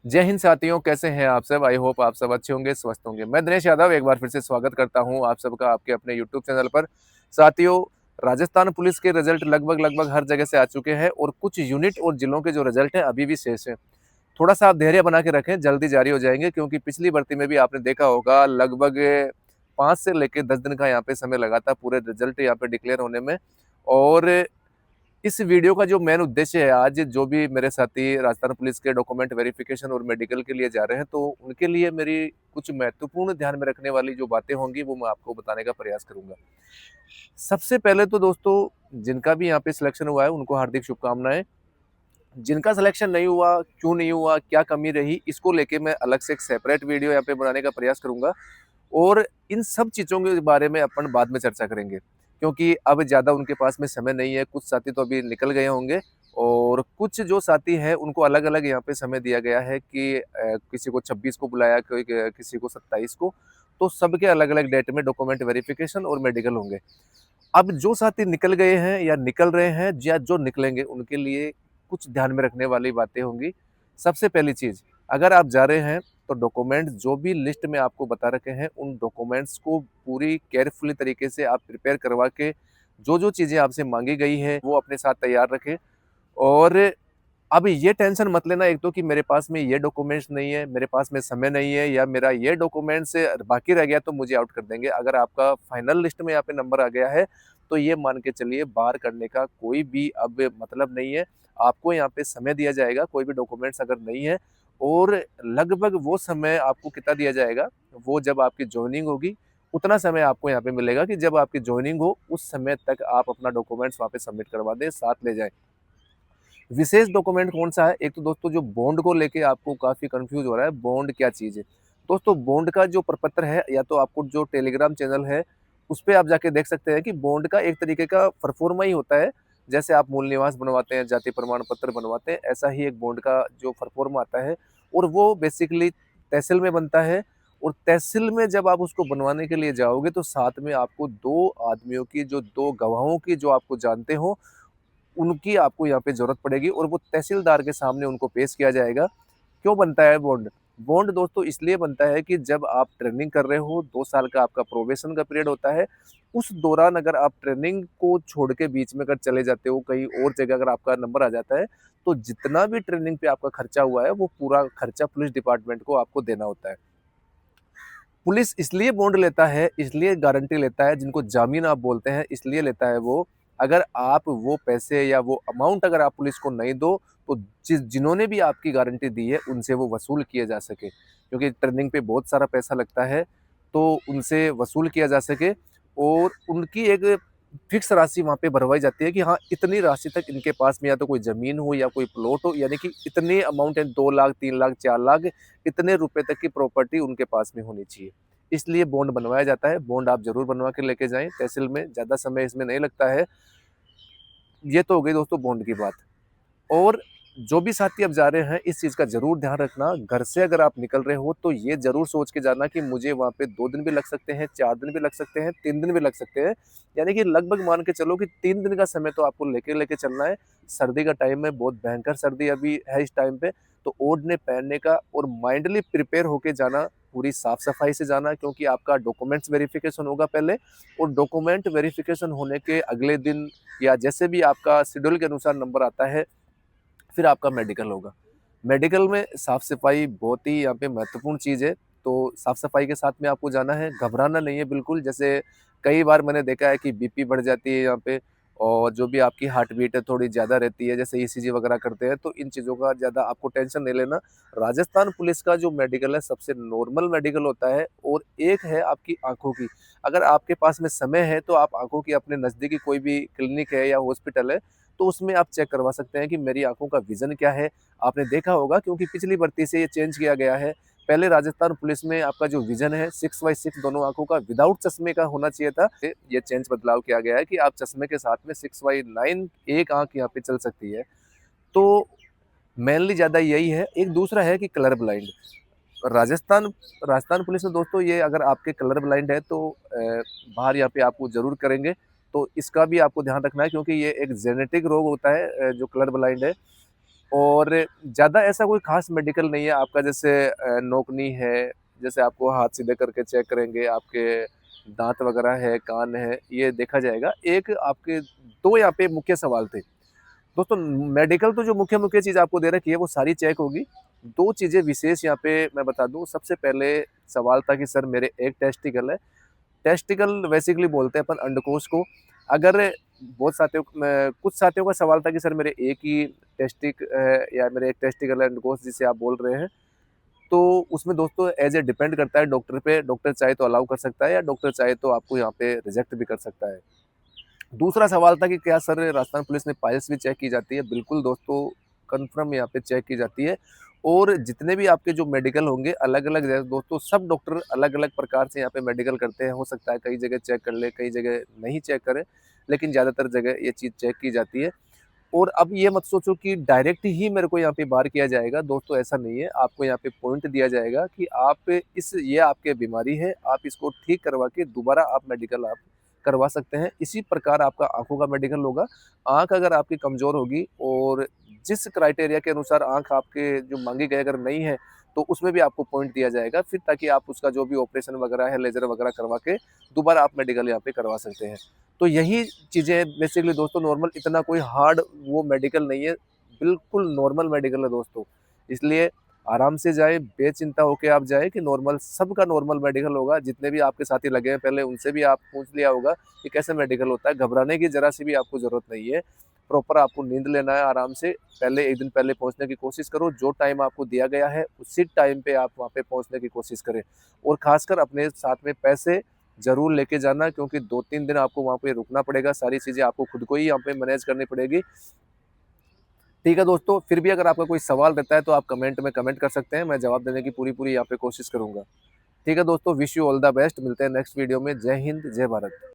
जय हिंद साथियों, कैसे हैं आप सब। आई होप आप सब अच्छे होंगे, स्वस्थ होंगे। मैं दिनेश यादव एक बार फिर से स्वागत करता हूं आप सबका आपके अपने यूट्यूब चैनल पर। साथियों, राजस्थान पुलिस के रिजल्ट लगभग हर जगह से आ चुके हैं और कुछ यूनिट और जिलों के जो रिजल्ट हैं अभी भी शेष हैं। थोड़ा सा आप धैर्य बना के रखें, जल्दी जारी हो जाएंगे, क्योंकि पिछली भर्ती में भी आपने देखा होगा लगभग 5 से लेकर 10 दिन का यहाँ पे समय लगा था पूरे रिजल्ट यहाँ पे डिक्लेयर होने में। और इस वीडियो का जो मेन उद्देश्य है, आज जो भी मेरे साथी राजस्थान पुलिस के डॉक्यूमेंट वेरिफिकेशन और मेडिकल के लिए जा रहे हैं, तो उनके लिए मेरी कुछ महत्वपूर्ण ध्यान में रखने वाली जो बातें होंगी वो मैं आपको बताने का प्रयास करूंगा। सबसे पहले तो दोस्तों, जिनका भी यहाँ पे सिलेक्शन हुआ है उनको हार्दिक शुभकामनाएं। जिनका सिलेक्शन नहीं हुआ, क्यों नहीं हुआ, क्या कमी रही, इसको लेके मैं अलग से एक सेपरेट वीडियो यहाँ पे बनाने का प्रयास करूंगा। और इन सब चीज़ों के बारे में अपन बाद में चर्चा करेंगे, क्योंकि अब ज़्यादा उनके पास में समय नहीं है। कुछ साथी तो अभी निकल गए होंगे और कुछ जो साथी हैं उनको अलग अलग यहाँ पे समय दिया गया है कि किसी को 26 को बुलाया, कोई किसी को 27 को। तो सबके अलग अलग डेट में डॉक्यूमेंट वेरिफिकेशन और मेडिकल होंगे। अब जो साथी निकल गए हैं या निकल रहे हैं या जो निकलेंगे, उनके लिए कुछ ध्यान में रखने वाली बातें होंगी। सबसे पहली चीज़, अगर आप जा रहे हैं तो डॉक्यूमेंट जो भी लिस्ट में आपको बता रखे हैं उन डॉक्यूमेंट्स को पूरी केयरफुली तरीके से आप प्रिपेयर करवा के जो जो चीज़ें आपसे मांगी गई है वो अपने साथ तैयार रखें। और अब ये टेंशन मत लेना एक तो कि मेरे पास में ये डॉक्यूमेंट्स नहीं है, मेरे पास में समय नहीं है, या मेरा ये डॉक्यूमेंट्स बाकी रह गया तो मुझे आउट कर देंगे। अगर आपका फाइनल लिस्ट में यहाँ पे नंबर आ गया है तो ये मान के चलिए बाहर करने का कोई भी अब मतलब नहीं है। आपको यहाँ पे समय दिया जाएगा, कोई भी डॉक्यूमेंट्स अगर नहीं है, और लगभग वो समय आपको कितना दिया जाएगा, वो जब आपकी ज्वाइनिंग होगी उतना समय आपको यहाँ पे मिलेगा कि जब आपकी ज्वाइनिंग हो उस समय तक आप अपना डॉक्यूमेंट्स वहाँ पे सबमिट करवा दें, साथ ले जाएं। विशेष डॉक्यूमेंट कौन सा है? एक तो दोस्तों जो बॉन्ड को लेके आपको काफ़ी कंफ्यूज हो रहा है, बॉन्ड क्या चीज़ है? दोस्तों, बॉन्ड का जो प्रपत्र है, या तो आपको जो टेलीग्राम चैनल है उस पे आप जाके देख सकते हैं कि बॉन्ड का एक तरीके का परफॉर्मा ही होता है। जैसे आप मूल निवास बनवाते हैं, जाति प्रमाण पत्र बनवाते हैं, ऐसा ही एक बॉन्ड का जो परफॉर्मा आता है। और वो बेसिकली तहसील में बनता है। और तहसील में जब आप उसको बनवाने के लिए जाओगे तो साथ में आपको 2 आदमियों की, जो 2 गवाहों की, जो आपको जानते हो, उनकी आपको यहाँ पे ज़रूरत पड़ेगी और वो तहसीलदार के सामने उनको पेश किया जाएगा। क्यों बनता है बॉन्ड? बॉन्ड दोस्तों इसलिए बनता है कि जब आप ट्रेनिंग कर रहे हो, 2 साल का आपका प्रोबेशन का पीरियड होता है, उस दौरान अगर आप ट्रेनिंग को छोड़ के बीच में अगर चले जाते हो, कहीं और जगह अगर आपका नंबर आ जाता है, तो जितना भी ट्रेनिंग पे आपका खर्चा हुआ है, वो पूरा खर्चा पुलिस डिपार्टमेंट को आपको देना होता है। पुलिस इसलिए बॉन्ड लेता है, इसलिए गारंटी लेता है, जिनको जामीन आप बोलते हैं, इसलिए लेता है वो। अगर आप वो पैसे या वो अमाउंट अगर आप पुलिस को नहीं दो, तो जिन्होंने भी आपकी गारंटी दी है उनसे वो वसूल किए जा सके, क्योंकि ट्रेनिंग पे बहुत सारा पैसा लगता है, तो उनसे वसूल किया जा सके। और उनकी एक फिक्स राशि वहाँ पे भरवाई जाती है कि हाँ, इतनी राशि तक इनके पास में या तो कोई ज़मीन हो या कोई प्लॉट हो, यानी कि इतने अमाउंट है, 2 लाख, 3 लाख, 4 लाख, इतने रुपए तक की प्रॉपर्टी उनके पास में होनी चाहिए। इसलिए बॉन्ड बनवाया जाता है। बॉन्ड आप ज़रूर बनवा के लेके जाएँ तहसील में, ज़्यादा समय इसमें नहीं लगता है। ये तो हो गई दोस्तों बॉन्ड की बात। और जो भी साथी अब जा रहे हैं, इस चीज़ का ज़रूर ध्यान रखना, घर से अगर आप निकल रहे हो तो ये ज़रूर सोच के जाना कि मुझे वहाँ पे 2 दिन भी लग सकते हैं, 4 दिन भी लग सकते हैं, 3 दिन भी लग सकते हैं। यानी कि लगभग मान के चलो कि 3 दिन का समय तो आपको लेके लेके चलना है। सर्दी का टाइम है, बहुत भयंकर सर्दी अभी है इस टाइम पे, तो ओढ़ने पहनने का और माइंडली प्रिपेयर होके जाना, पूरी साफ-सफाई से जाना, क्योंकि आपका डॉक्यूमेंट्स वेरिफिकेशन होगा पहले, और डॉक्यूमेंट वेरिफिकेशन होने के अगले दिन या जैसे भी आपका शेड्यूल के अनुसार नंबर आता है, फिर आपका मेडिकल होगा। मेडिकल में साफ-सफाई बहुत ही यहाँ पे महत्वपूर्ण चीज़ है, तो साफ-सफाई के साथ में आपको जाना है, घबराना नहीं है बिल्कुल। जैसे कई बार मैंने देखा है कि बीपी बढ़ जाती है यहाँ पे, और जो भी आपकी हार्ट बीट है थोड़ी ज़्यादा रहती है, जैसे ईसीजी वगैरह करते हैं, तो इन चीज़ों का ज़्यादा आपको टेंशन नहीं लेना। राजस्थान पुलिस का जो मेडिकल है सबसे नॉर्मल मेडिकल होता है। और एक है आपकी आँखों की। अगर आपके पास में समय है तो आप आँखों की अपने नज़दीकी कोई भी क्लिनिक है या हॉस्पिटल है, तो उसमें आप चेक करवा सकते हैं कि मेरी आँखों का विज़न क्या है। आपने देखा होगा, क्योंकि पिछली भर्ती से ये चेंज किया गया है। पहले राजस्थान पुलिस में आपका जो विज़न है 6/6 दोनों आँखों का विदाउट चश्मे का होना चाहिए था। ये चेंज बदलाव किया गया है कि आप चश्मे के साथ में 6/9 एक आँख यहाँ पे चल सकती है। तो मेनली ज़्यादा यही है। एक दूसरा है कि colour blind. Rajasthan Rajasthan police में दोस्तों, ये अगर आपके कलर ब्लाइंड है तो बाहर यहाँ पे आपको ज़रूर करेंगे। तो इसका भी आपको ध्यान रखना है, क्योंकि ये एक जेनेटिक रोग होता है, जो कलर ब्लाइंड है। और ज़्यादा ऐसा कोई ख़ास मेडिकल नहीं है आपका, जैसे नोकनी है, जैसे आपको हाथ सीधे करके चेक करेंगे, आपके दाँत वग़ैरह है, कान है, ये देखा जाएगा। एक आपके 2 यहाँ पे मुख्य सवाल थे। दोस्तों मेडिकल तो जो मुख्य-मुख्य चीज़ आपको दे रखी है वो सारी चेक होगी। 2 चीज़ें विशेष यहाँ पे मैं बता दूँ, सबसे पहले सवाल था कि सर मेरे एक टेस्टिकल है। टेस्टिकल बेसिकली बोलते हैं अपन अंडकोश को। अगर बहुत साथियों कुछ साथियों का सवाल था कि सर मेरे एक ही है या मेरे एक टेस्टिकल है अंडकोश जिसे आप बोल रहे हैं। तो उसमें दोस्तों ऐज़ ए डिपेंड करता है डॉक्टर पे, डॉक्टर चाहे तो अलाउ कर सकता है या डॉक्टर चाहे तो आपको यहाँ पे रिजेक्ट भी कर सकता है। दूसरा सवाल था कि क्या सर राजस्थान पुलिस में पाइल्स भी चेक की जाती है? बिल्कुल दोस्तों, कन्फर्म यहाँ पे चेक की जाती है और जितने भी आपके जो मेडिकल होंगे अलग-अलग दोस्तों सब डॉक्टर अलग-अलग प्रकार से यहाँ पे मेडिकल करते हैं। हो सकता है कई जगह चेक कर लें, कई जगह नहीं चेक करें, लेकिन ज़्यादातर जगह ये चीज़ चेक की जाती है। और अब ये मत सोचो कि डायरेक्ट ही मेरे को यहाँ पे बार किया जाएगा, दोस्तों ऐसा नहीं है। आपको यहाँ पे पॉइंट दिया जाएगा कि आप ये आपके बीमारी है, आप इसको ठीक करवा के दोबारा आप मेडिकल आप करवा सकते हैं। इसी प्रकार आपका आँखों का मेडिकल होगा। आँख अगर आपकी कमज़ोर होगी और जिस क्राइटेरिया के अनुसार आँख आपके जो माँगी गई अगर नहीं है, तो उसमें भी आपको पॉइंट दिया जाएगा फिर, ताकि आप उसका जो भी ऑपरेशन वगैरह है, लेज़र वगैरह करवा के दोबारा आप मेडिकल यहाँ पे करवा सकते हैं। तो यही चीज़ें बेसिकली दोस्तों, नॉर्मल इतना कोई हार्ड वो मेडिकल नहीं है, बिल्कुल नॉर्मल मेडिकल है दोस्तों। इसलिए आराम से जाएँ, बेचिंता होके आप जाएँ कि नॉर्मल सबका नॉर्मल मेडिकल होगा। जितने भी आपके साथी लगे हैं पहले उनसे भी आप पूछ लिया होगा कि कैसे मेडिकल होता है। घबराने की ज़रा-सी भी आपको ज़रूरत नहीं है। प्रॉपर आपको नींद लेना है आराम से, पहले 1 दिन पहले पहुँचने की कोशिश करो। जो टाइम आपको दिया गया है, उसी टाइम पे आप वहाँ पे पहुँचने की कोशिश करें और ख़ासकर अपने साथ में पैसे ज़रूर लेके जाना, क्योंकि 2-3 दिन आपको वहाँ पे रुकना पड़ेगा, सारी चीज़ें आपको खुद को ही यहाँ पे मैनेज करनी पड़ेगी। ठीक है दोस्तों, फिर भी अगर आपका कोई सवाल रहता है तो आप कमेंट में कमेंट कर सकते हैं, मैं जवाब देने की पूरी-पूरी यहाँ पे कोशिश करूँगा। ठीक है दोस्तों, wish you all the best, मिलते हैं नेक्स्ट वीडियो में। जय हिंद, जय भारत।